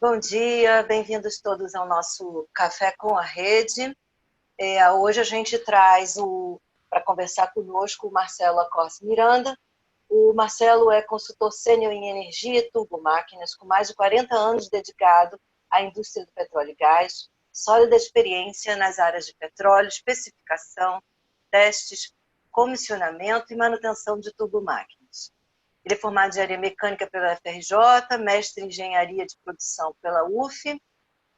Bom dia, bem-vindos todos ao nosso Café com a Rede. Hoje a gente traz para conversar conosco o Marcelo Accorsi Miranda. O Marcelo é consultor sênior em energia e turbomáquinas, com mais de 40 anos dedicado à indústria do petróleo e gás, sólida experiência nas áreas de petróleo, especificação, testes, comissionamento e manutenção de turbomáquinas. Ele é formado em engenharia mecânica pela FRJ, mestre em engenharia de produção pela UF,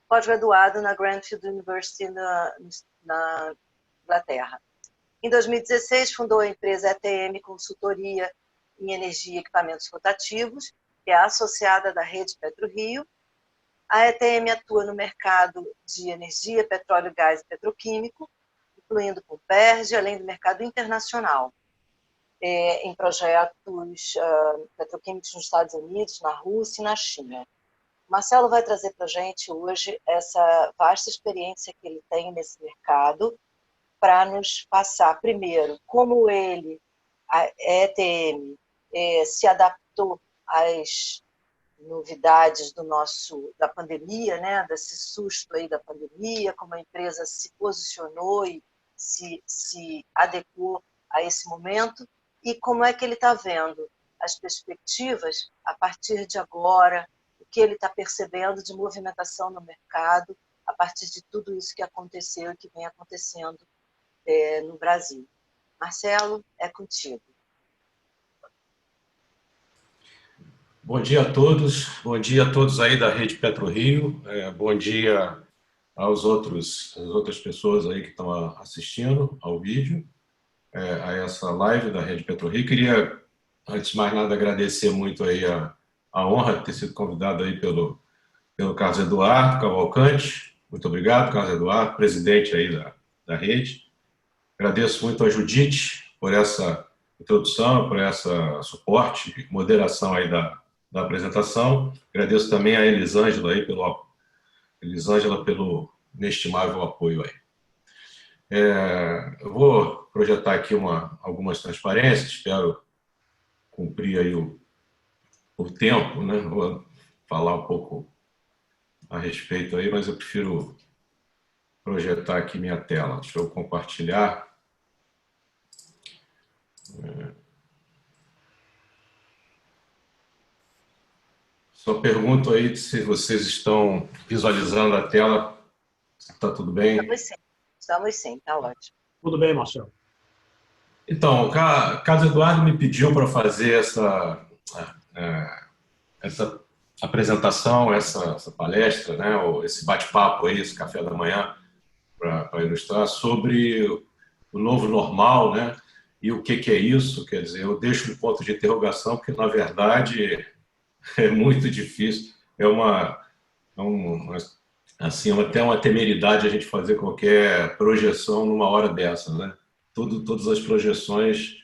pós-graduado na Greenfield University na Inglaterra. Em 2016, fundou a empresa ETM Consultoria em Energia e Equipamentos Rotativos, que é associada da Rede PetroRio. A ETM atua no mercado de energia, petróleo, gás e petroquímico, incluindo com PERJ, além do mercado internacional. Em projetos petroquímicos nos Estados Unidos, na Rússia e na China. O Marcelo vai trazer para a gente hoje essa vasta experiência que ele tem nesse mercado para nos passar, primeiro, como ele, a ETM, se adaptou às novidades da pandemia, né, desse susto aí da pandemia, como a empresa se posicionou e se adequou a esse momento, e como é que ele está vendo as perspectivas a partir de agora, o que ele está percebendo de movimentação no mercado a partir de tudo isso que aconteceu e que vem acontecendo no Brasil. Marcelo, é contigo. Bom dia a todos aí da Rede PetroRio, bom dia às outras pessoas aí que estão assistindo ao vídeo. A essa live da Rede PetroRio. Queria, antes de mais nada, agradecer muito aí a honra de ter sido convidado aí pelo Carlos Eduardo Cavalcante. Muito obrigado, Carlos Eduardo, presidente aí da Rede. Agradeço muito a Judite por essa introdução, por essa suporte e moderação aí da apresentação. Agradeço também a Elisângela aí pelo inestimável apoio aí. Eu vou projetar aqui algumas transparências, espero cumprir aí o tempo, né? Vou falar um pouco a respeito aí, mas eu prefiro projetar aqui minha tela. Deixa eu compartilhar. Só pergunto aí se vocês estão visualizando a tela. Está tudo bem? Estamos sim, está ótimo. Tudo bem, Marcelo. Então, o Carlos Eduardo me pediu para fazer essa apresentação, essa palestra, né, ou esse bate-papo aí, esse café da manhã, para ilustrar sobre o novo normal, né, e o que é isso. Quer dizer, eu deixo um ponto de interrogação, porque, na verdade, é muito difícil, assim, até uma temeridade a gente fazer qualquer projeção numa hora dessa, né? Todas as projeções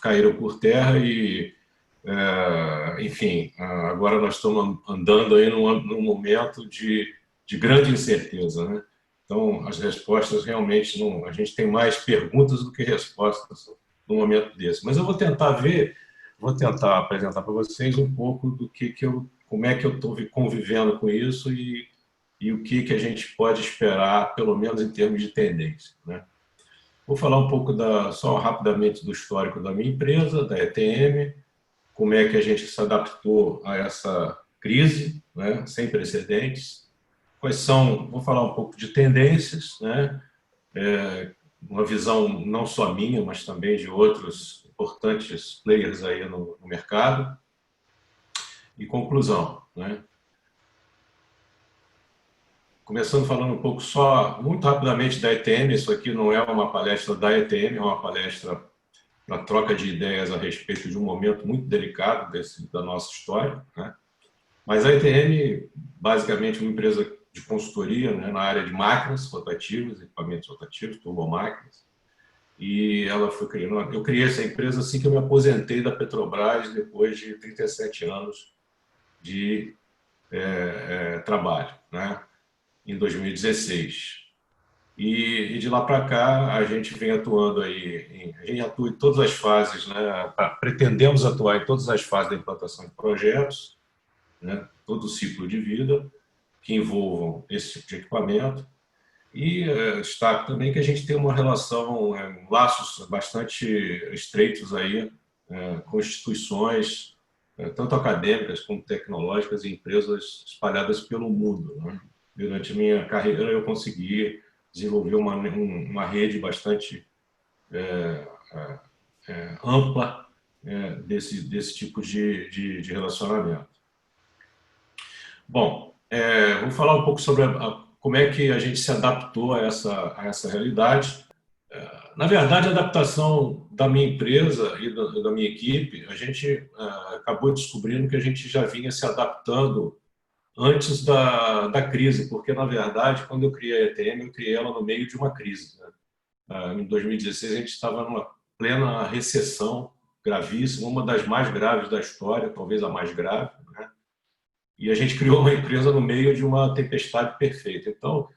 caíram por terra e, enfim, agora nós estamos andando aí num momento de grande incerteza, né? Então, as respostas realmente não... A gente tem mais perguntas do que respostas num momento desse. Mas eu vou tentar apresentar para vocês um pouco do como é que eu estou convivendo com isso e o que a gente pode esperar, pelo menos em termos de tendência, né? Vou falar um pouco só rapidamente do histórico da minha empresa, da ETM, como é que a gente se adaptou a essa crise, né, sem precedentes. Vou falar um pouco de tendências, né, uma visão não só minha, mas também de outros importantes players aí no mercado. E conclusão, né? Começando falando um pouco muito rapidamente da ETM. Isso aqui não é uma palestra da ETM, é uma palestra para troca de ideias a respeito de um momento muito delicado da nossa história, né? Mas a ETM, basicamente, é uma empresa de consultoria, né, na área de máquinas rotativas, equipamentos rotativos, turbomáquinas. E eu criei essa empresa assim que eu me aposentei da Petrobras, depois de 37 anos de trabalho, né? Em 2016. E de lá para cá a gente vem atuando aí, a gente atua em todas as fases, né? Pretendemos atuar em todas as fases da implantação de projetos, né? Todo o ciclo de vida, que envolvam esse tipo de equipamento. E destaco também que a gente tem uma relação, laços bastante estreitos aí, com instituições, tanto acadêmicas como tecnológicas e empresas espalhadas pelo mundo, né? Durante a minha carreira, eu consegui desenvolver uma rede bastante ampla desse tipo de relacionamento. Bom, vou falar um pouco sobre como é que a gente se adaptou a essa realidade. Na verdade, a adaptação da minha empresa e da minha equipe, a gente acabou descobrindo que a gente já vinha se adaptando antes da crise, porque, na verdade, quando eu criei a ETM, eu criei ela no meio de uma crise, né? Em 2016, a gente estava numa plena recessão gravíssima, uma das mais graves da história, talvez a mais grave, né? E a gente criou uma empresa no meio de uma tempestade perfeita. Então,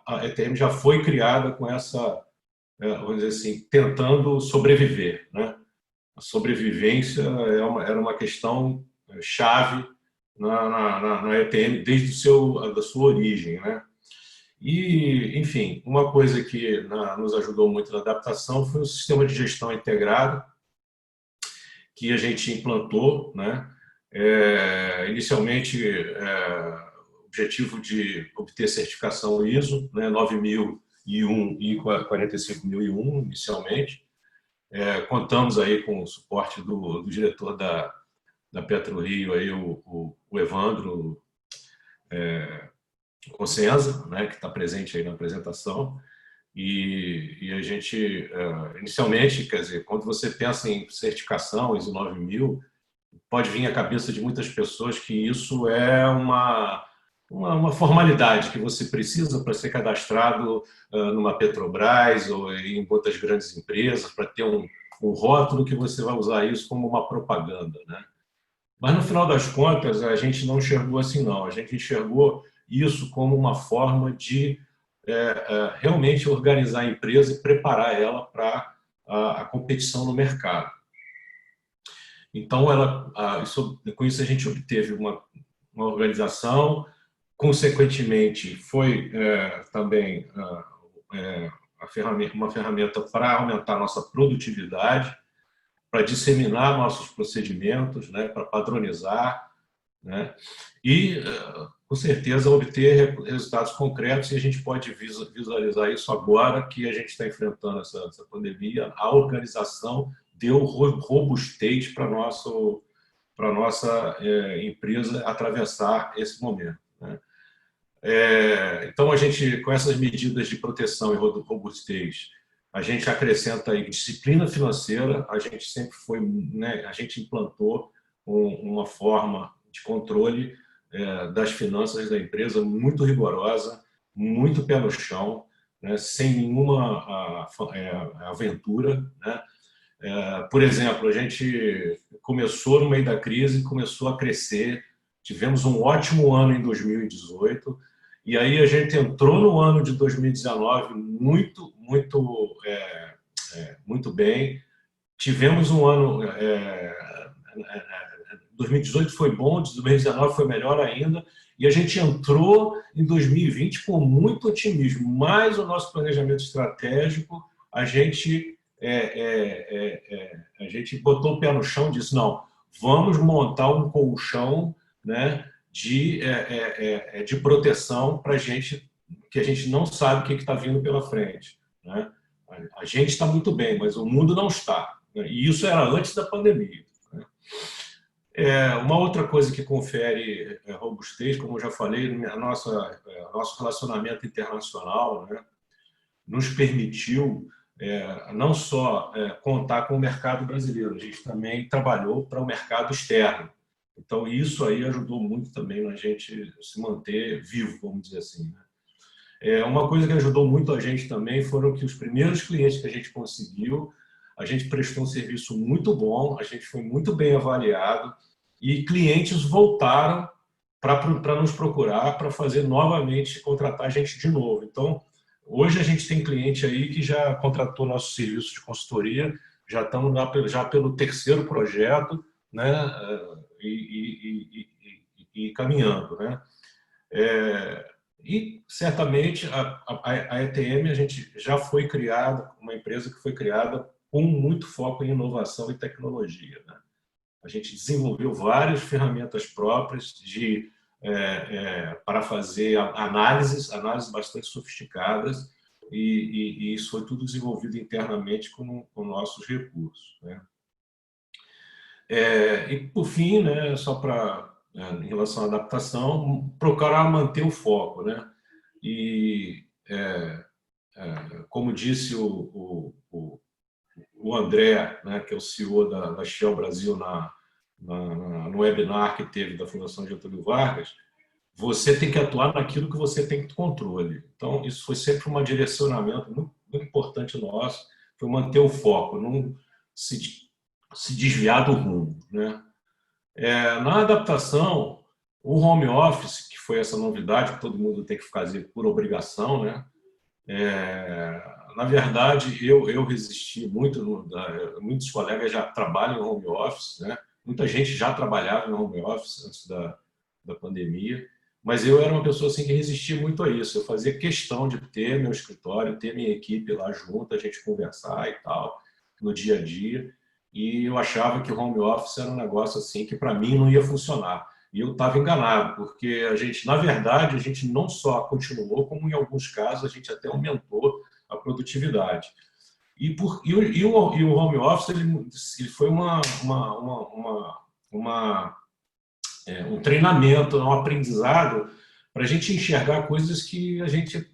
a ETM já foi criada com essa, vamos dizer assim, tentando sobreviver, né? A sobrevivência era uma questão chave na ETM desde da sua origem, né? E, enfim, uma coisa que nos ajudou muito na adaptação foi o sistema de gestão integrado que a gente implantou, né? Inicialmente, o objetivo de obter certificação ISO, né? 9001 e 45001, inicialmente. Contamos aí com o suporte do diretor da PetroRio, aí, o Evandro Cossenza, né? Que está presente aí na apresentação. E a gente, inicialmente, quer dizer, quando você pensa em certificação ISO 9000, pode vir à cabeça de muitas pessoas que isso é uma formalidade que você precisa para ser cadastrado numa Petrobras ou em outras grandes empresas, para ter um rótulo que você vai usar isso como uma propaganda, né? Mas, no final das contas, a gente não enxergou assim, não. A gente enxergou isso como uma forma de realmente organizar a empresa e preparar ela para a competição no mercado. Então, com isso a gente obteve uma organização, consequentemente foi também uma ferramenta para aumentar a nossa produtividade, para disseminar nossos procedimentos, né, para padronizar, né, e, com certeza, obter resultados concretos, e a gente pode visualizar isso agora que a gente está enfrentando essa pandemia. A organização deu robustez para a nossa empresa atravessar esse momento, né? Então, a gente, com essas medidas de proteção e robustez, a gente acrescenta aí disciplina financeira. A gente sempre foi, né, a gente implantou uma forma de controle das finanças da empresa muito rigorosa, muito pé no chão, né, sem nenhuma aventura, né? Por exemplo, a gente começou no meio da crise, começou a crescer, tivemos um ótimo ano em 2018, e aí a gente entrou no ano de 2019 muito bem. Tivemos um ano... 2018 foi bom, 2019 foi melhor ainda, e a gente entrou em 2020 com muito otimismo, mas o nosso planejamento estratégico, a gente botou o pé no chão e disse, não, vamos montar um colchão, né, de proteção para a gente, que a gente não sabe o que está vindo pela frente, né? A gente está muito bem, mas o mundo não está, né? E isso era antes da pandemia, né? Uma outra coisa que confere robustez, como eu já falei, nosso relacionamento internacional, né, nos permitiu não só contar com o mercado brasileiro, a gente também trabalhou para o mercado externo. Então, isso aí ajudou muito também a gente se manter vivo, vamos dizer assim, né? Uma coisa que ajudou muito a gente também foram que os primeiros clientes que a gente conseguiu, a gente prestou um serviço muito bom, a gente foi muito bem avaliado e clientes voltaram para nos procurar, para fazer novamente, contratar a gente de novo. Então, hoje a gente tem cliente aí que já contratou nosso serviço de consultoria, já estamos lá já pelo terceiro projeto, né? E e caminhando, né? E certamente a ETM a gente já foi criada, uma empresa que foi criada com muito foco em inovação e tecnologia, né? A gente desenvolveu várias ferramentas próprias para fazer análises bastante sofisticadas, e isso foi tudo desenvolvido internamente com nossos recursos, né? E, por fim, né, só para, em relação à adaptação, procurar manter o foco, né? E, como disse o André, né, que é o CEO da Shell Brasil, no webinar que teve da Fundação Getúlio Vargas, você tem que atuar naquilo que você tem controle. Então, isso foi sempre um direcionamento muito importante nosso, foi manter o foco, não se desviar do rumo, né? Na adaptação, o home office, que foi essa novidade que todo mundo tem que fazer por obrigação, né? Na verdade, eu resisti muito, muitos colegas já trabalham em home office, né? Muita gente já trabalhava em home office antes da pandemia, mas eu era uma pessoa assim, que resistia muito a isso. Eu fazia questão de ter meu escritório, ter minha equipe lá junto, a gente conversar e tal, no dia a dia, e eu achava que o home office era um negócio assim que para mim não ia funcionar. E eu estava enganado, porque a gente, na verdade, a gente não só continuou, como em alguns casos a gente até aumentou a produtividade. E o home office ele foi um treinamento, um aprendizado para a gente enxergar coisas que a gente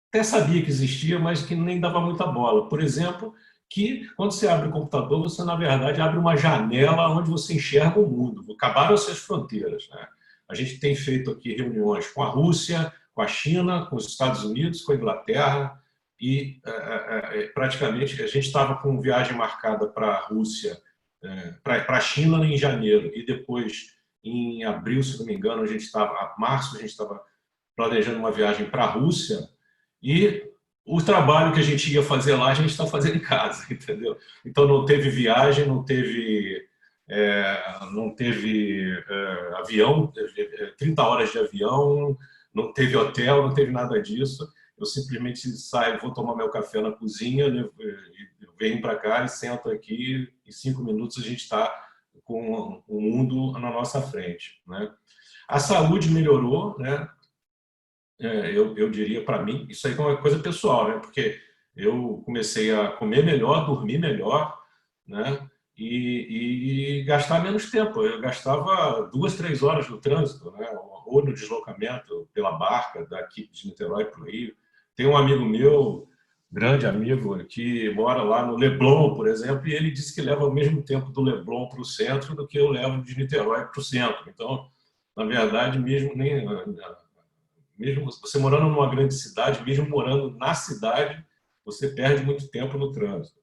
até sabia que existia, mas que nem dava muita bola. Por exemplo, que quando você abre o computador, você, na verdade, abre uma janela onde você enxerga o mundo. Acabaram as fronteiras, né? A gente tem feito aqui reuniões com a Rússia, com a China, com os Estados Unidos, com a Inglaterra, e praticamente a gente estava com viagem marcada para a Rússia, para a China em janeiro, e depois, em abril, se não me engano, março, a gente estava planejando uma viagem para a Rússia, e o trabalho que a gente ia fazer lá, a gente está fazendo em casa, entendeu? Então, não teve viagem, não teve avião, 30 horas de avião, não teve hotel, não teve nada disso. Eu simplesmente saio, vou tomar meu café na cozinha, né, venho para cá e sento aqui, em 5 minutos a gente está com o mundo na nossa frente, né? A saúde melhorou, né? Eu diria, para mim, isso aí é uma coisa pessoal, né? Porque eu comecei a comer melhor, dormir melhor, né? E gastar menos tempo. Eu gastava 2, 3 horas no trânsito, né? Ou no deslocamento pela barca daqui de Niterói para o Rio. Tem um amigo meu, grande amigo, que mora lá no Leblon, por exemplo, e ele disse que leva o mesmo tempo do Leblon para o centro do que eu levo de Niterói para o centro. Então, na verdade, mesmo você morando numa grande cidade, mesmo morando na cidade, você perde muito tempo no trânsito.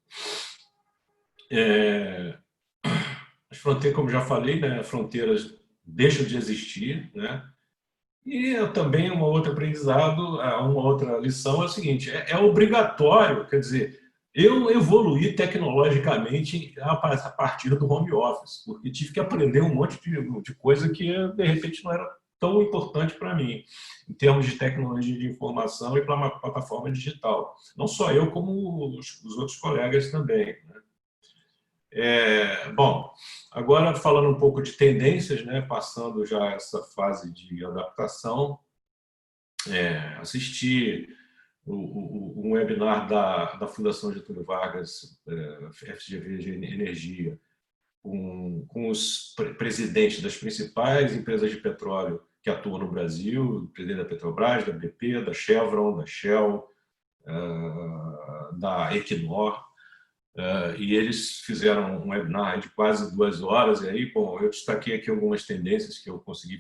As fronteiras, como já falei, né, fronteiras deixam de existir, né? E também uma outra aprendizado, uma outra lição é o seguinte: é obrigatório, quer dizer, eu evoluí tecnologicamente a partir do home office, porque tive que aprender um monte de coisa que de repente não era tão importante para mim, em termos de tecnologia de informação e para uma plataforma digital. Não só eu, como os outros colegas também, né? Bom, agora falando um pouco de tendências, né, passando já essa fase de adaptação, assisti um webinar da Fundação Getúlio Vargas, FGV de Energia, com os presidentes das principais empresas de petróleo que atuam no Brasil, o presidente da Petrobras, da BP, da Chevron, da Shell, da Equinor, e eles fizeram um webinar de quase 2 horas, e aí, bom, eu destaquei aqui algumas tendências que eu consegui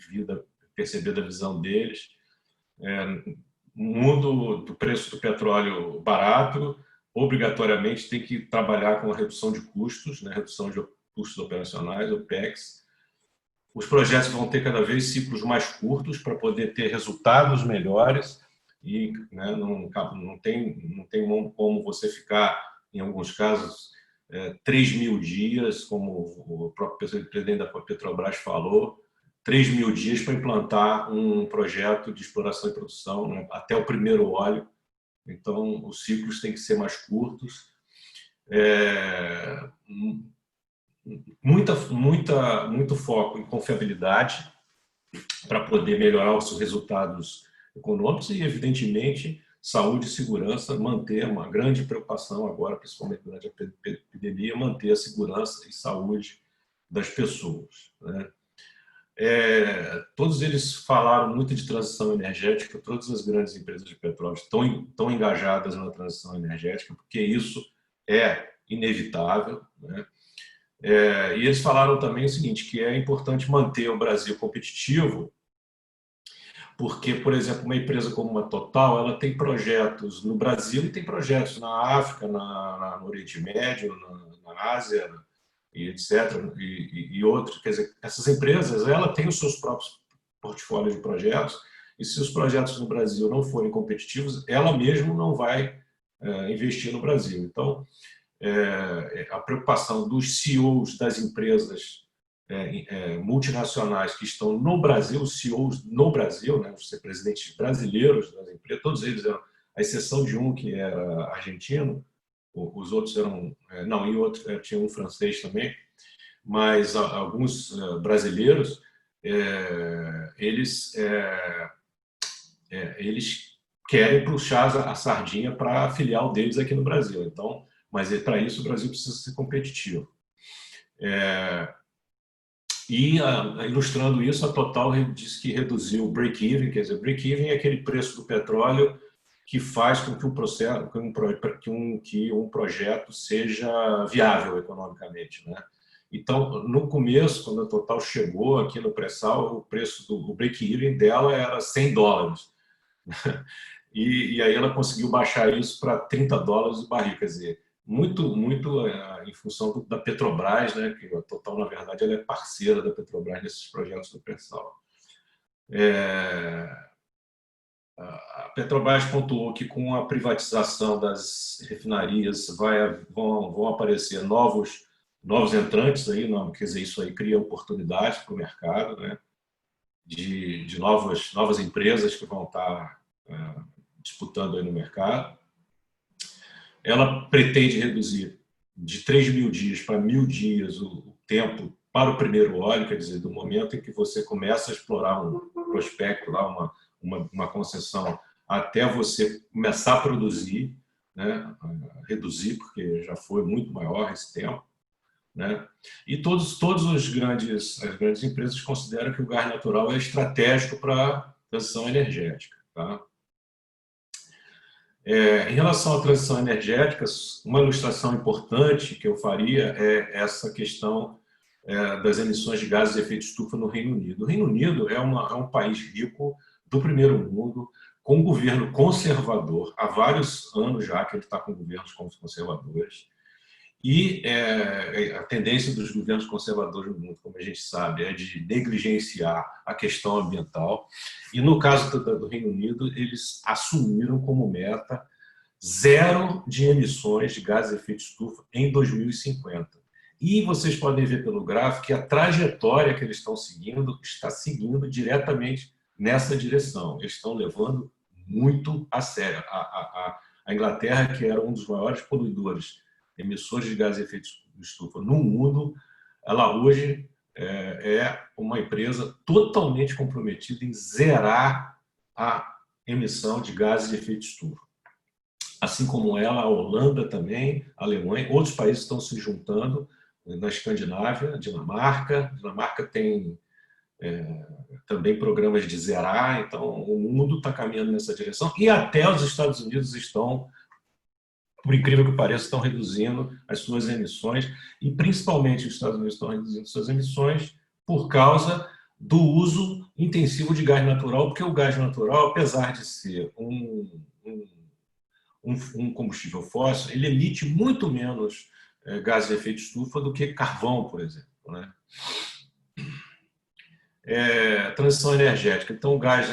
perceber da visão deles. O mundo do preço do petróleo barato, obrigatoriamente tem que trabalhar com a redução de custos, né, redução de custos operacionais, OPEX. Os projetos vão ter cada vez ciclos mais curtos para poder ter resultados melhores e, né, não tem como você ficar, em alguns casos, 3.000 dias, como o próprio presidente da Petrobras falou, 3.000 dias para implantar um projeto de exploração e produção, né, até o primeiro óleo. Então, os ciclos têm que ser mais curtos. Muito foco em confiabilidade para poder melhorar os resultados econômicos e, evidentemente, saúde e segurança, manter uma grande preocupação agora, principalmente durante a epidemia, manter a segurança e saúde das pessoas, né? Todos eles falaram muito de transição energética, todas as grandes empresas de petróleo estão engajadas na transição energética, porque isso é inevitável, né? E eles falaram também o seguinte, que é importante manter o Brasil competitivo, porque, por exemplo, uma empresa como uma Total, ela tem projetos no Brasil e tem projetos na África, no Oriente Médio, na Ásia, e etc., e outros. Quer dizer, essas empresas, ela tem os seus próprios portfólios de projetos, e se os projetos no Brasil não forem competitivos, ela mesma não vai investir no Brasil. Então, a preocupação dos CEOs das empresas multinacionais que estão no Brasil, os CEOs no Brasil, né, os presidentes brasileiros das empresas, todos eles eram, à exceção de um que era argentino, os outros eram, não, e outro, tinha um francês também, mas alguns brasileiros, eles querem puxar a sardinha para a filial deles aqui no Brasil. Então, mas para isso o Brasil precisa ser competitivo. Ilustrando isso, a Total disse que reduziu o break-even, quer dizer, break-even é aquele preço do petróleo que faz com que um projeto seja viável economicamente, né? Então, no começo, quando a Total chegou aqui no pré-sal, o preço do break-even dela era $100. E aí ela conseguiu baixar isso para $30 o barril, quer dizer, muito em função da Petrobras, né? Que a Total, na verdade, ela é parceira da Petrobras nesses projetos do pré-sal. A Petrobras pontuou que com a privatização das refinarias vão aparecer novos entrantes aí, não, quer dizer, isso aí cria oportunidades para o mercado, né? De novas empresas que vão estar disputando aí no mercado. Ela pretende reduzir de 3.000 dias para 1.000 dias o tempo para o primeiro óleo, quer dizer, do momento em que você começa a explorar um prospecto, lá uma concessão, até você começar a produzir, né? Reduzir, porque já foi muito maior esse tempo, né? E todas as grandes empresas consideram que o gás natural é estratégico para a transição energética, tá? Em relação à transição energética, uma ilustração importante que eu faria é essa questão das emissões de gases de efeito estufa no Reino Unido. O Reino Unido é um país rico do primeiro mundo, com um governo conservador, há vários anos já que ele está com governos conservadores, e a tendência dos governos conservadores no mundo, como a gente sabe, é de negligenciar a questão ambiental. E no caso do Reino Unido, eles assumiram como meta zero de emissões de gases de efeito estufa em 2050. E vocês podem ver pelo gráfico que a trajetória que eles estão seguindo está seguindo diretamente nessa direção. Eles estão levando muito a sério. A Inglaterra, que era um dos maiores poluidores de emissões de gases de efeito estufa no mundo, ela hoje é uma empresa totalmente comprometida em zerar a emissão de gases de efeito estufa. Assim como ela, a Holanda também, a Alemanha, outros países estão se juntando na Escandinávia, Dinamarca. Dinamarca tem também programas de zerar, então o mundo está caminhando nessa direção e até os Estados Unidos estão, por incrível que pareça, estão reduzindo as suas emissões e principalmente os Estados Unidos estão reduzindo suas emissões por causa do uso intensivo de gás natural, porque o gás natural, apesar de ser um combustível fóssil, ele emite muito menos gases de efeito estufa do que carvão, por exemplo, né? Transição energética. Então, o gás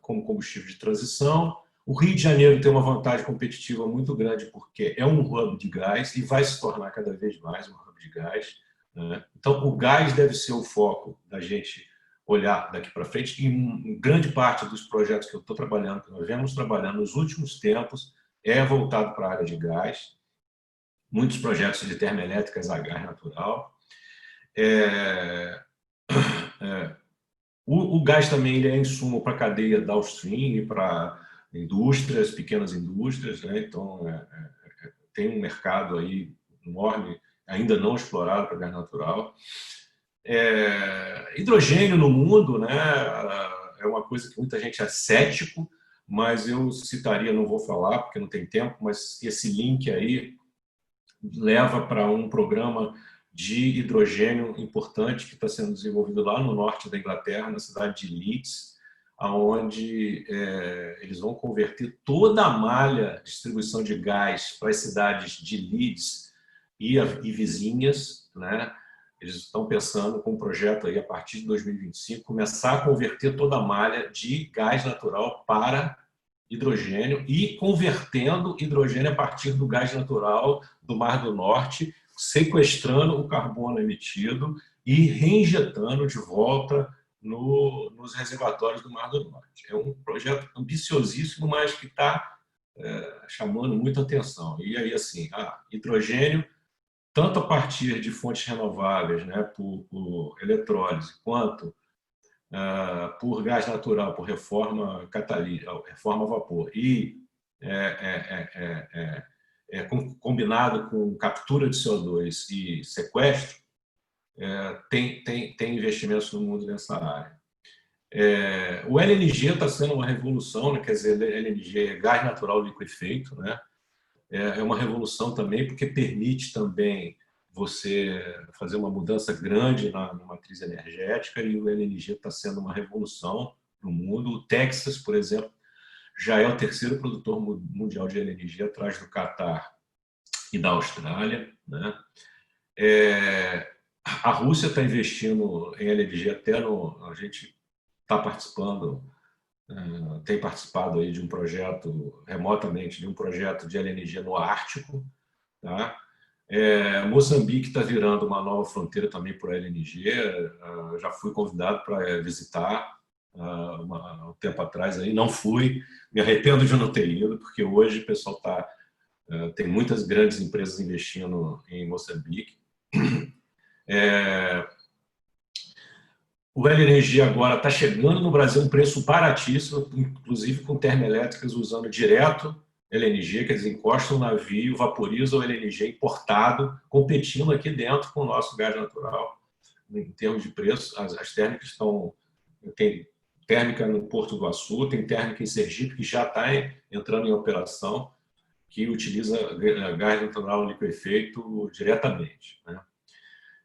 como combustível de transição. O Rio de Janeiro tem uma vantagem competitiva muito grande porque é um hub de gás e vai se tornar cada vez mais um hub de gás. né? Então, o gás deve ser o foco da gente olhar daqui para frente, e grande parte dos projetos que eu estou trabalhando, que nós vemos trabalhando nos últimos tempos, é voltado para a área de gás, muitos projetos de termoelétricas a gás natural. O gás também ele é insumo para a cadeia downstream e para indústrias, pequenas indústrias, né? Então, tem um mercado aí enorme, ainda não explorado para gás natural. Hidrogênio no mundo, né, é uma coisa que muita gente é cético, mas eu citaria, não vou falar porque não tem tempo, mas esse link aí leva para um programa de hidrogênio importante que está sendo desenvolvido lá no norte da Inglaterra, na cidade de Leeds, onde eles vão converter toda a malha de distribuição de gás para as cidades de Leeds e vizinhas, né? Eles estão pensando com um projeto aí a partir de 2025 começar a converter toda a malha de gás natural para hidrogênio e convertendo hidrogênio a partir do gás natural do Mar do Norte, sequestrando o carbono emitido e reinjetando de volta nos reservatórios do Mar do Norte. É um projeto ambiciosíssimo, mas que está chamando muita atenção. E aí, assim, hidrogênio, tanto a partir de fontes renováveis, né, por eletrólise, quanto por gás natural, por reforma catalítica, reforma a vapor, e combinado com captura de CO2 e sequestro, tem investimentos no mundo nessa área. O LNG está sendo uma revolução, né? Quer dizer, LNG é gás natural liquefeito, né? É uma revolução também porque permite também você fazer uma mudança grande na matriz energética, e o LNG está sendo uma revolução no mundo. O Texas, por exemplo, já é o terceiro produtor mundial de LNG, atrás do Catar e da Austrália, né? A Rússia está investindo em LNG a gente está participando, tem participado aí de um projeto, remotamente, de um projeto de LNG no Ártico, tá? Moçambique está virando uma nova fronteira também por LNG. Já fui convidado para visitar um tempo atrás, aí não fui, me arrependo de não ter ido, porque hoje o pessoal tem muitas grandes empresas investindo em Moçambique. O LNG agora está chegando no Brasil a um preço baratíssimo, inclusive com termoelétricas usando direto LNG, quer dizer, encosta o navio, vaporiza o LNG importado, competindo aqui dentro com o nosso gás natural. Em termos de preço, as térmicas estão... Tem térmica no Porto do Açu, tem térmica em Sergipe, que já está entrando em operação, que utiliza gás natural liquefeito diretamente, né?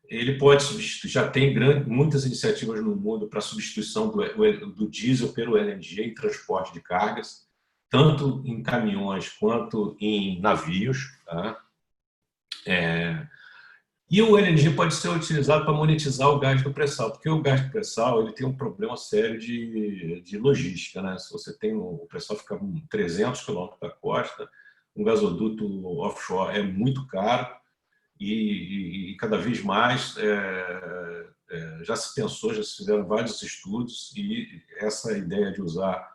Ele pode substituir, já tem muitas iniciativas no mundo para substituição do diesel pelo LNG em transporte de cargas, tanto em caminhões quanto em navios, tá? E o LNG pode ser utilizado para monetizar o gás do pré-sal, porque o gás do pré-sal ele tem um problema sério de logística, né? Se você tem o pré-sal fica a 300 quilômetros da costa, um gasoduto offshore é muito caro, e cada vez mais já se pensou, já se fizeram vários estudos, e essa ideia de usar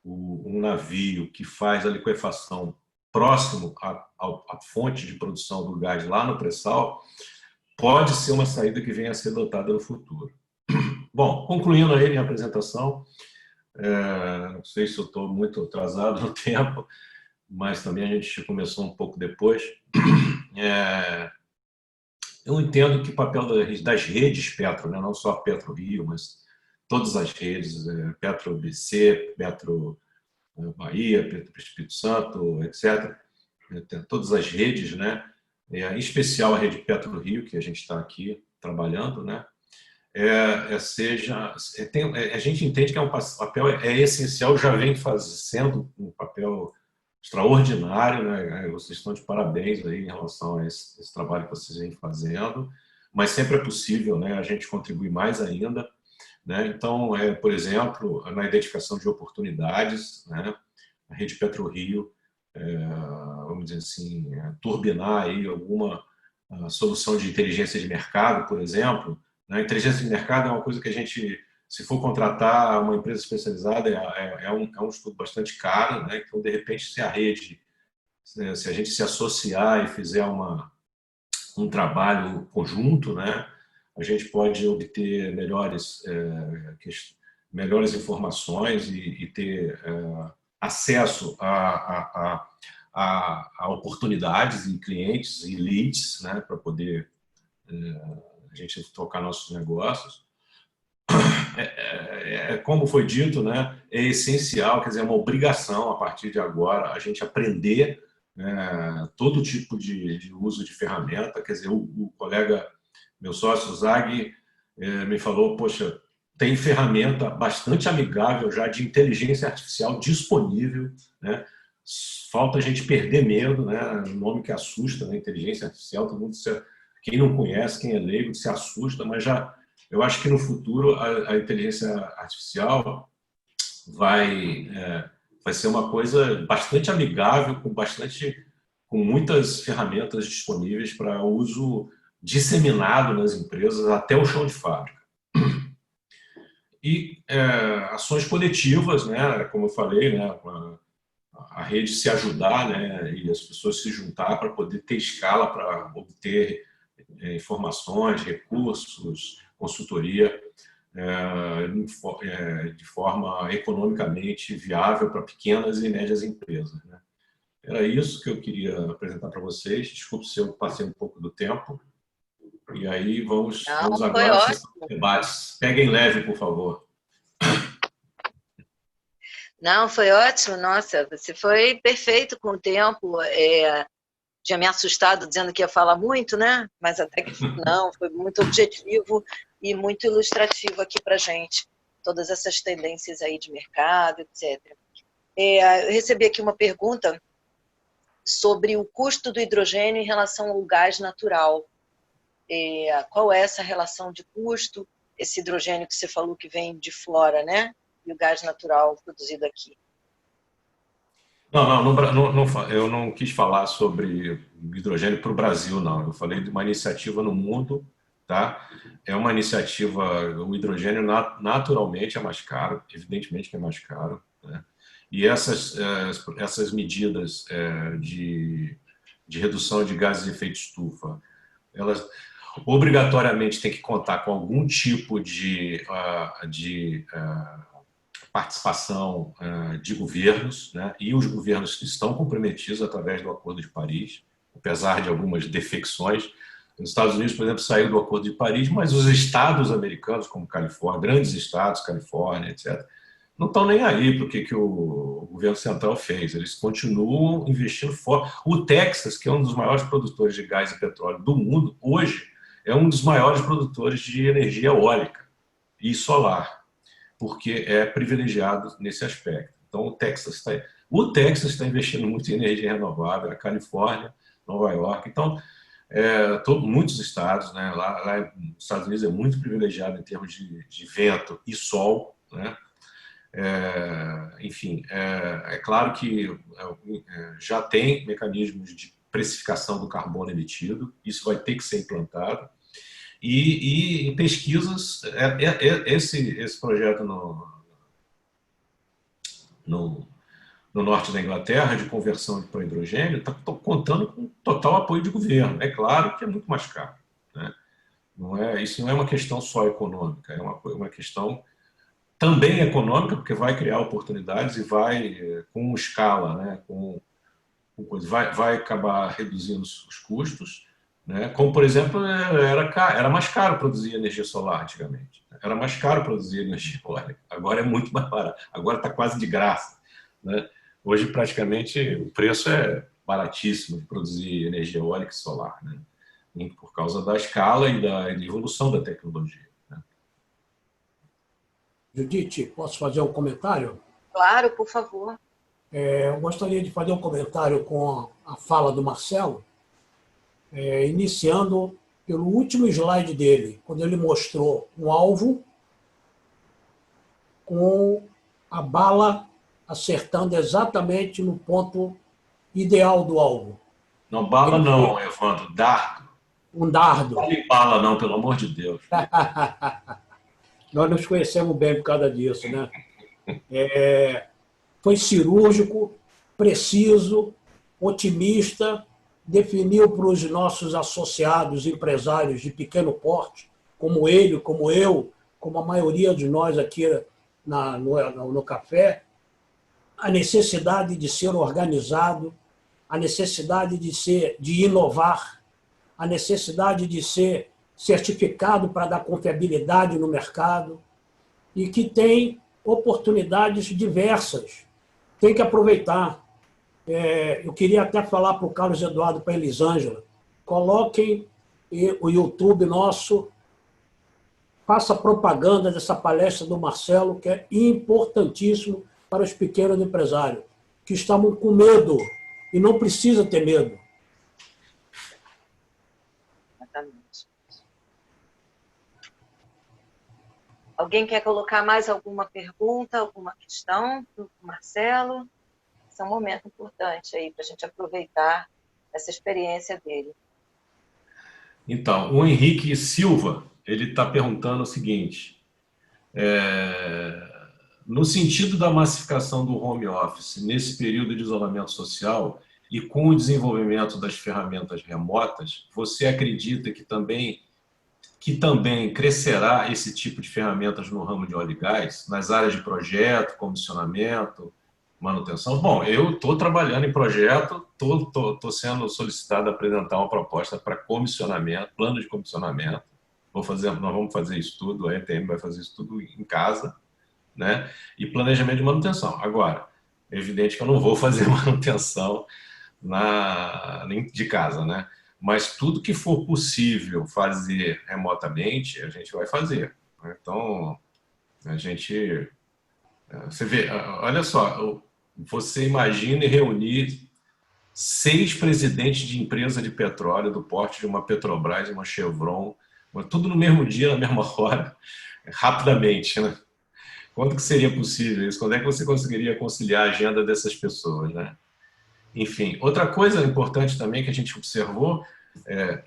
um navio que faz a liquefação próximo à fonte de produção do gás lá no pré-sal pode ser uma saída que venha a ser adotada no futuro. Bom, concluindo aí minha apresentação, não sei se eu estou muito atrasado no tempo, mas também a gente começou um pouco depois. Eu entendo que o papel das redes Petro, né, não só a PetroRio, mas todas as redes, Petro BC, Petro Bahia, Petro Espírito Santo, etc., todas as redes, né, em especial a rede PetroRio, que a gente está aqui trabalhando, né, a gente entende que é um papel essencial, já vem sendo um papel extraordinário, né? Vocês estão de parabéns aí em relação a esse trabalho que vocês vêm fazendo, mas sempre é possível, né, a gente contribuir mais ainda, né? Então, por exemplo, na identificação de oportunidades, né, a rede PetroRio, vamos dizer assim, turbinar aí alguma a solução de inteligência de mercado, por exemplo. A inteligência de mercado é uma coisa que a gente, se for contratar uma empresa especializada, é um estudo bastante caro, né? Então, de repente, se a rede, se a gente se associar e fizer um trabalho conjunto, né? A gente pode obter melhores informações e ter acesso a oportunidades e clientes e leads, né, para poder a gente tocar nossos negócios. Como foi dito, né, é essencial, quer dizer, é uma obrigação a partir de agora a gente aprender todo tipo de uso de ferramenta. Quer dizer, o colega, meu sócio Zag, me falou, poxa, tem ferramenta bastante amigável já de inteligência artificial disponível, né? Falta a gente perder medo, né? Um nome que assusta, né? Inteligência artificial, todo mundo quem não conhece, quem é leigo, se assusta, mas já eu acho que no futuro a inteligência artificial vai ser uma coisa bastante amigável, com muitas ferramentas disponíveis para uso disseminado nas empresas até o chão de fábrica. E ações coletivas, né, como eu falei, né, a rede se ajudar, né, e as pessoas se juntar para poder ter escala para obter informações, recursos, consultoria de forma economicamente viável para pequenas e médias empresas, né? Era isso que eu queria apresentar para vocês. Desculpe se eu passei um pouco do tempo. E aí vamos agora para os debates. Peguem leve, por favor. Não, foi ótimo. Nossa, você foi perfeito com o tempo. Tinha me assustado dizendo que ia falar muito, né? Mas até que não, foi muito objetivo e muito ilustrativo aqui para a gente. Todas essas tendências aí de mercado, etc. Eu recebi aqui uma pergunta sobre o custo do hidrogênio em relação ao gás natural. Qual é essa relação de custo? Esse hidrogênio que você falou que vem de fora, né? E o gás natural produzido aqui. Não, eu não quis falar sobre hidrogênio para o Brasil, não. Eu falei de uma iniciativa no mundo, tá? É uma iniciativa, o hidrogênio naturalmente é mais caro, evidentemente que é mais caro, né? E essas medidas de redução de gases de efeito estufa, elas obrigatoriamente têm que contar com algum tipo de participação de governos, né? E os governos estão comprometidos através do Acordo de Paris, apesar de algumas defecções. Os Estados Unidos, por exemplo, saiu do Acordo de Paris, mas os estados americanos, como Califórnia, grandes estados, Califórnia, etc., não estão nem aí para o que o governo central fez. Eles continuam investindo fora. O Texas, que é um dos maiores produtores de gás e petróleo do mundo, hoje é um dos maiores produtores de energia eólica e solar, porque é privilegiado nesse aspecto. Então, o Texas está investindo muito em energia renovável, a Califórnia, Nova York. Então, muitos estados, né, lá nos Estados Unidos é muito privilegiado em termos de vento e sol, né? Enfim, é claro que já tem mecanismos de precificação do carbono emitido, isso vai ter que ser implantado. E em pesquisas, esse projeto no norte da Inglaterra, de conversão para hidrogênio, está contando com total apoio de governo. É claro que é muito mais caro, né? Isso não é uma questão só econômica, é uma questão também econômica, porque vai criar oportunidades e vai, com escala, né, vai acabar reduzindo os custos, né? Como, por exemplo, era mais caro produzir energia solar antigamente. Era mais caro produzir energia eólica. Agora é muito mais barato. Agora está quase de graça, né? Hoje, praticamente, o preço é baratíssimo de produzir energia eólica e solar, né? Por causa da escala e da evolução da tecnologia, né? Judite, posso fazer um comentário? Claro, por favor. Eu gostaria de fazer um comentário com a fala do Marcelo, iniciando pelo último slide dele, quando ele mostrou um alvo com a bala acertando exatamente no ponto ideal do alvo. Não, bala não, Evandro, dardo. um dardo. Não me fala, não, pelo amor de Deus. Nós nos conhecemos bem por causa disso, né? Foi cirúrgico, preciso, otimista, definiu para os nossos associados, empresários de pequeno porte, como ele, como eu, como a maioria de nós aqui no café, a necessidade de ser organizado, a necessidade de inovar, a necessidade de ser certificado para dar confiabilidade no mercado e que tem oportunidades diversas. Tem que aproveitar. Eu queria até falar para o Carlos Eduardo, para a Elisângela, coloquem o YouTube nosso, faça propaganda dessa palestra do Marcelo, que é importantíssimo para os pequenos empresários, que estavam com medo, e não precisa ter medo. Exatamente. Alguém quer colocar mais alguma pergunta, alguma questão para o Marcelo? Esse é um momento importante aí para a gente aproveitar essa experiência dele. Então, o Henrique Silva, ele está perguntando o seguinte, no sentido da massificação do home office, nesse período de isolamento social e com o desenvolvimento das ferramentas remotas, você acredita que também crescerá esse tipo de ferramentas no ramo de óleo e gás, nas áreas de projeto, comissionamento, manutenção? Bom, eu estou trabalhando em projeto, estou sendo solicitado a apresentar uma proposta para comissionamento, plano de comissionamento. Nós vamos fazer isso tudo, a ETM vai fazer isso tudo em casa, né? E planejamento de manutenção. Agora, é evidente que eu não vou fazer manutenção de casa, né? Mas tudo que for possível fazer remotamente, a gente vai fazer. Então, a gente... Você vê, olha só, você imagine reunir 6 presidentes de empresa de petróleo do porte de uma Petrobras, uma Chevron, tudo no mesmo dia, na mesma hora, rapidamente, né? Quando que seria possível isso? Quando é que você conseguiria conciliar a agenda dessas pessoas, né? Enfim, outra coisa importante também que a gente observou,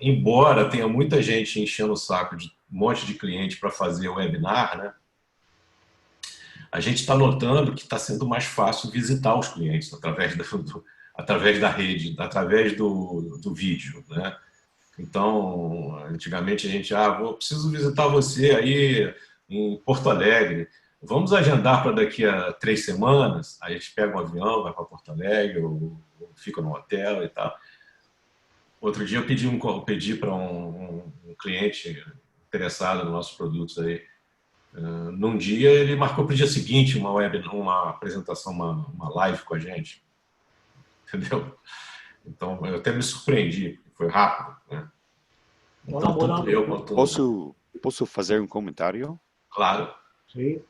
embora tenha muita gente enchendo o saco de um monte de cliente para fazer o webinar, né? A gente está notando que está sendo mais fácil visitar os clientes através da rede, através do vídeo, né? Então, antigamente a gente, preciso visitar você aí em Porto Alegre, vamos agendar para daqui a 3 semanas, aí a gente pega um avião, vai para Porto Alegre, ou fica no hotel e tal. Outro dia eu pedi para um cliente interessado nos nossos produtos aí, num dia ele marcou para o dia seguinte uma apresentação, uma live com a gente, entendeu? Então eu até me surpreendi, foi rápido, né? Então tanto eu quanto... Posso fazer um comentário? Claro. Sim.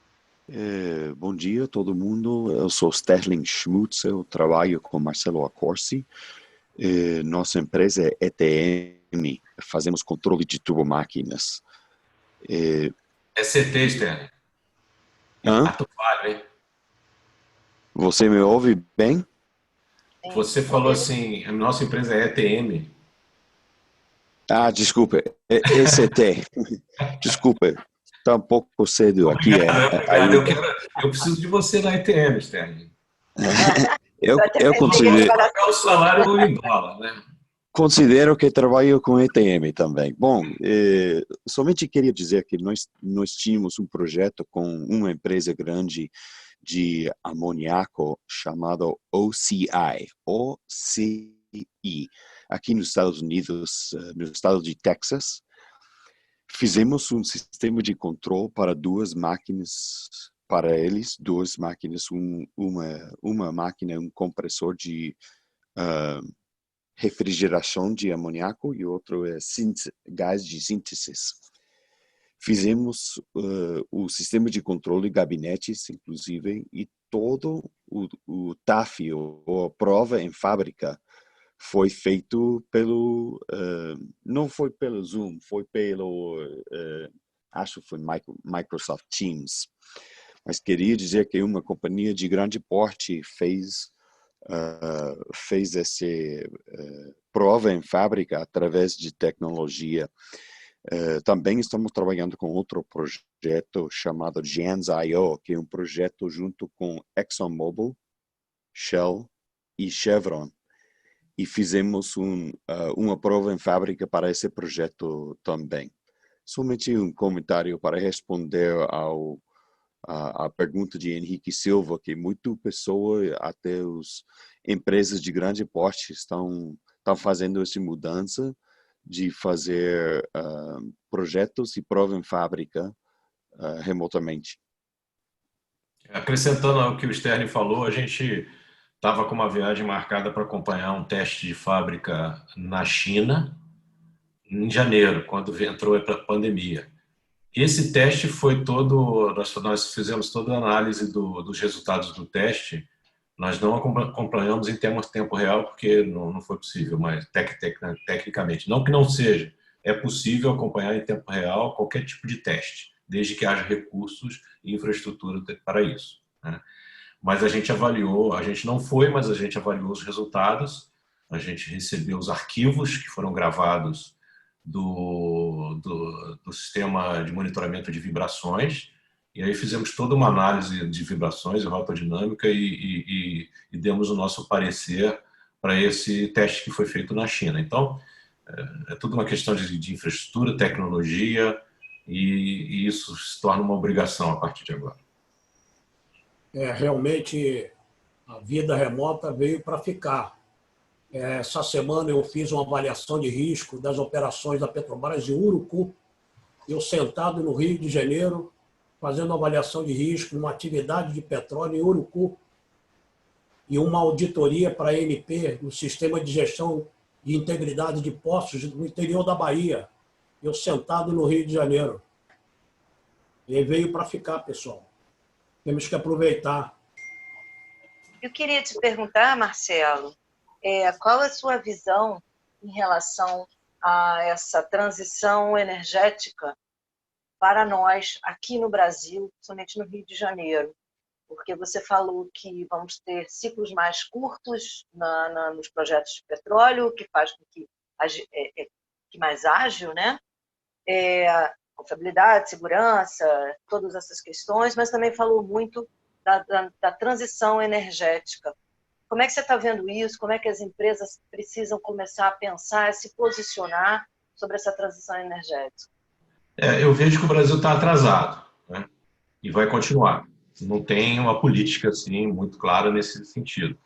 Bom dia todo mundo, eu sou Sterling Schmutz, eu trabalho com Marcelo Accorsi. Nossa empresa é ETM, fazemos controle de turbomáquinas. É CT, Sterling. Hã? Falho, hein? Você me ouve bem? Você falou assim, a nossa empresa é ETM. Desculpa, ECT. Desculpa, está um pouco cedo aqui. Obrigado. Eu preciso de você na ETM, Sterling. Eu considero... Pagar o salário em dólar, né? Considero que trabalho com ETM também. Bom, somente queria dizer que nós tínhamos um projeto com uma empresa grande de amoniaco chamado OCI, aqui nos Estados Unidos, no estado de Texas. Fizemos um sistema de controle para 2 máquinas, para eles, 2 máquinas, uma máquina, um compressor de refrigeração de amoniaco e outro é gás de síntese. Fizemos o sistema de controle, gabinetes, inclusive, e todo o TAF, ou a prova em fábrica, foi feito não foi pelo Zoom, foi acho que foi Microsoft Teams. Mas queria dizer que uma companhia de grande porte fez fez essa prova em fábrica através de tecnologia. Também estamos trabalhando com outro projeto chamado GENS.io, que é um projeto junto com ExxonMobil, Shell e Chevron. E fizemos uma prova em fábrica para esse projeto também. Somente um comentário para responder a pergunta de Henrique Silva, que muita pessoa, até as empresas de grande porte, estão fazendo essa mudança de fazer projetos e prova em fábrica remotamente. Acrescentando ao que o Sterling falou, a gente estava com uma viagem marcada para acompanhar um teste de fábrica na China, em janeiro, quando entrou a pandemia. Esse teste foi todo, nós fizemos toda a análise dos resultados do teste. Nós não acompanhamos em tempo real, porque não foi possível, mas tecnicamente. Não que não seja, é possível acompanhar em tempo real qualquer tipo de teste, desde que haja recursos e infraestrutura para isso, né? Mas a gente avaliou, a gente não foi, mas a gente avaliou os resultados, a gente recebeu os arquivos que foram gravados do sistema de monitoramento de vibrações, e aí fizemos toda uma análise de vibrações e rotodinâmica e demos o nosso parecer para esse teste que foi feito na China. Então, é tudo uma questão de infraestrutura, tecnologia, e isso se torna uma obrigação a partir de agora. Realmente, a vida remota veio para ficar. Essa semana eu fiz uma avaliação de risco das operações da Petrobras em Urucu. Eu sentado no Rio de Janeiro, fazendo avaliação de risco numa atividade de petróleo em Urucu e uma auditoria para a ANP, no Sistema de Gestão de Integridade de Poços no interior da Bahia. Eu sentado no Rio de Janeiro. E veio para ficar, pessoal. Temos que aproveitar. Eu queria te perguntar, Marcelo, qual a sua visão em relação a essa transição energética para nós aqui no Brasil, somente no Rio de Janeiro? Porque você falou que vamos ter ciclos mais curtos nos projetos de petróleo, que faz com que mais ágil, né? Confiabilidade, segurança, todas essas questões, mas também falou muito da transição energética. Como é que você está vendo isso? Como é que as empresas precisam começar a pensar, a se posicionar sobre essa transição energética? Eu vejo que o Brasil está atrasado, né? E vai continuar. Não tem uma política assim muito clara nesse sentido.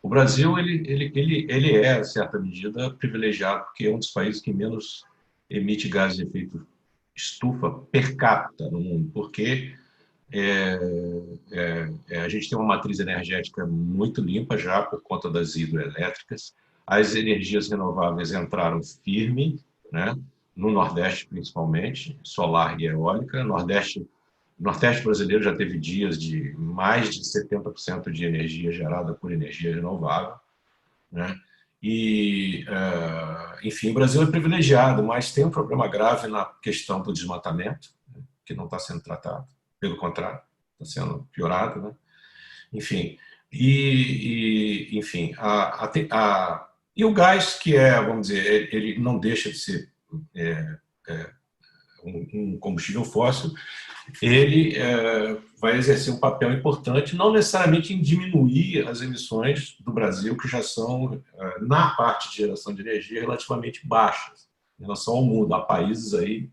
O Brasil ele é, em certa medida, privilegiado, porque é um dos países que menos emite gases de efeito estufa per capita no mundo, porque a gente tem uma matriz energética muito limpa já por conta das hidroelétricas. As energias renováveis entraram firme, né? No Nordeste principalmente, solar e eólica. Nordeste brasileiro já teve dias de mais de 70% de energia gerada por energia renovável, né? E, enfim, o Brasil é privilegiado, mas tem um problema grave na questão do desmatamento, né, que não está sendo tratado. Pelo contrário, está sendo piorado, né? Enfim, enfim, e o gás, que vamos dizer, ele não deixa de ser um combustível fóssil, ele vai exercer um papel importante, não necessariamente em diminuir as emissões do Brasil, que já são, na parte de geração de energia, relativamente baixas em relação ao mundo. Há países aí,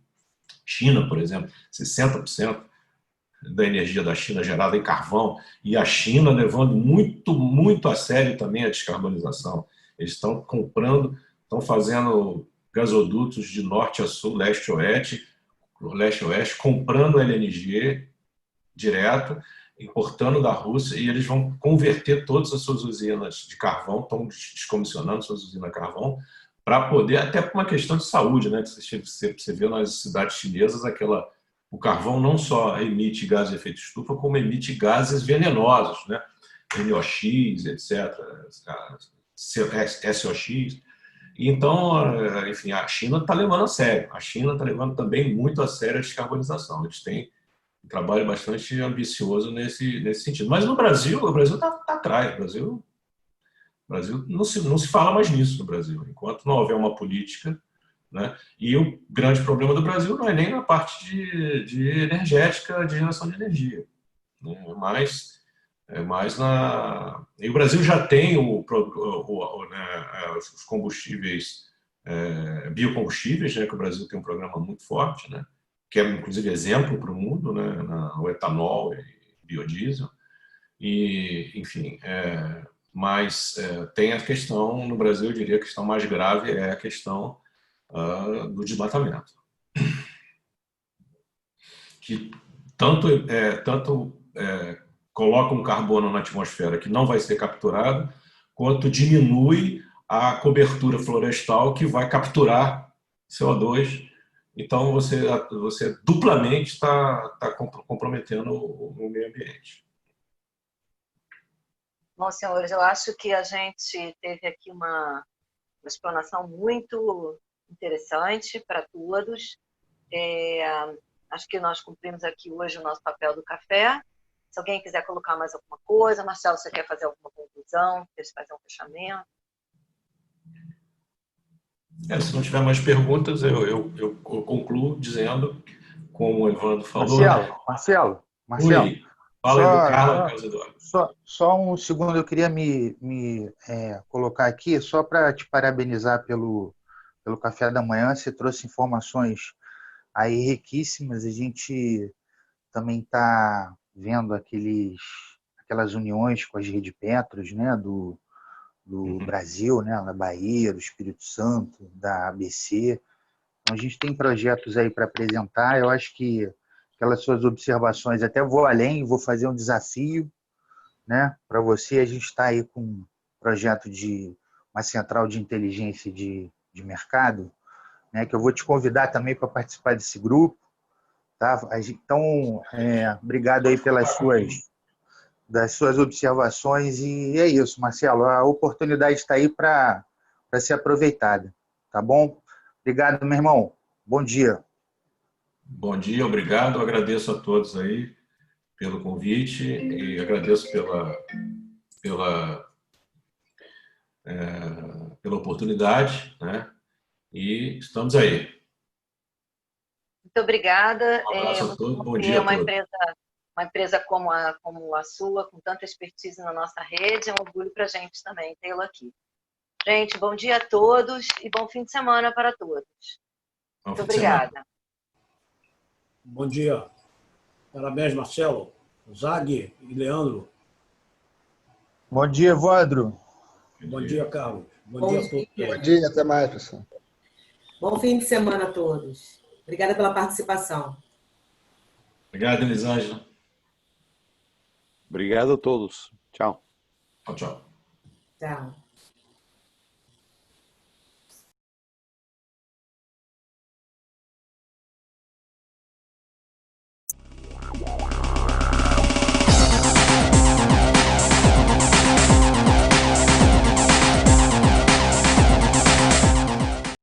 China, por exemplo, 60% da energia da China gerada em carvão, e a China levando muito, muito a sério também a descarbonização. Eles estão comprando, estão fazendo gasodutos de norte a sul, leste a oeste, comprando LNG direto, importando da Rússia, e eles vão converter todas as suas usinas de carvão, estão descomissionando suas usinas de carvão, para poder, até por uma questão de saúde, né? Você vê nas cidades chinesas, o carvão não só emite gases de efeito estufa, como emite gases venenosos, né? NOx, etc., SOx. Então, enfim, a China está levando a sério. A China está levando também muito a sério a descarbonização. Eles têm um trabalho bastante ambicioso nesse sentido. Mas no Brasil, o Brasil está atrás. O Brasil Brasil não se fala mais nisso no Brasil, enquanto não houver uma política, né? E o grande problema do Brasil não é nem na parte de energética, de geração de energia, né? É mais na... E o Brasil já tem os combustíveis, biocombustíveis, né? Que o Brasil tem um programa muito forte, né? Que é, inclusive, exemplo para o mundo, né? O etanol e biodiesel. E, enfim, mas tem a questão, no Brasil, eu diria que a questão mais grave é a questão do desmatamento. Que tanto coloca um carbono na atmosfera que não vai ser capturado, quanto diminui a cobertura florestal que vai capturar CO2. Então, você duplamente está comprometendo o meio ambiente. Bom, senhores, eu acho que a gente teve aqui uma explanação muito interessante para todos. Acho que nós cumprimos aqui hoje o nosso papel do café. Se alguém quiser colocar mais alguma coisa, Marcelo, você quer fazer alguma conclusão? Fazer um fechamento? Se não tiver mais perguntas, eu concluo dizendo, como o Evandro falou... Marcelo. Oi, fala aí do Carlos Eduardo. Só um segundo, eu queria me colocar aqui, só para te parabenizar pelo café da manhã. Você trouxe informações aí riquíssimas. A gente também está vendo aquelas uniões com as Rede Petros, né, do Brasil, né, na Bahia, do Espírito Santo, da ABC. Então, a gente tem projetos aí para apresentar. Eu acho que aquelas suas observações, até vou além, vou fazer um desafio, né, para você. A gente está aí com um projeto de uma central de inteligência de mercado, né, que eu vou te convidar também para participar desse grupo. Tá? Então, obrigado aí das suas observações, e é isso, Marcelo, a oportunidade está aí para ser aproveitada, tá bom? Obrigado, meu irmão. Bom dia. Bom dia, obrigado. Eu agradeço a todos aí pelo convite e agradeço pela oportunidade, né? E estamos aí. Muito obrigada. Um abraço a todos, bom dia a todos. Uma empresa como a sua, com tanta expertise na nossa rede, é um orgulho para a gente também tê-lo aqui. Gente, bom dia a todos e bom fim de semana para todos. Muito obrigada. Bom dia. Parabéns, Marcelo, Zag e Leandro. Bom dia, Evandro. Bom dia, Carlos. Bom dia a todos. Bom dia, até mais, pessoal. Bom fim de semana a todos. Obrigada pela participação. Obrigado, Elisângela. Obrigado a todos. Tchau. Tchau. Tchau.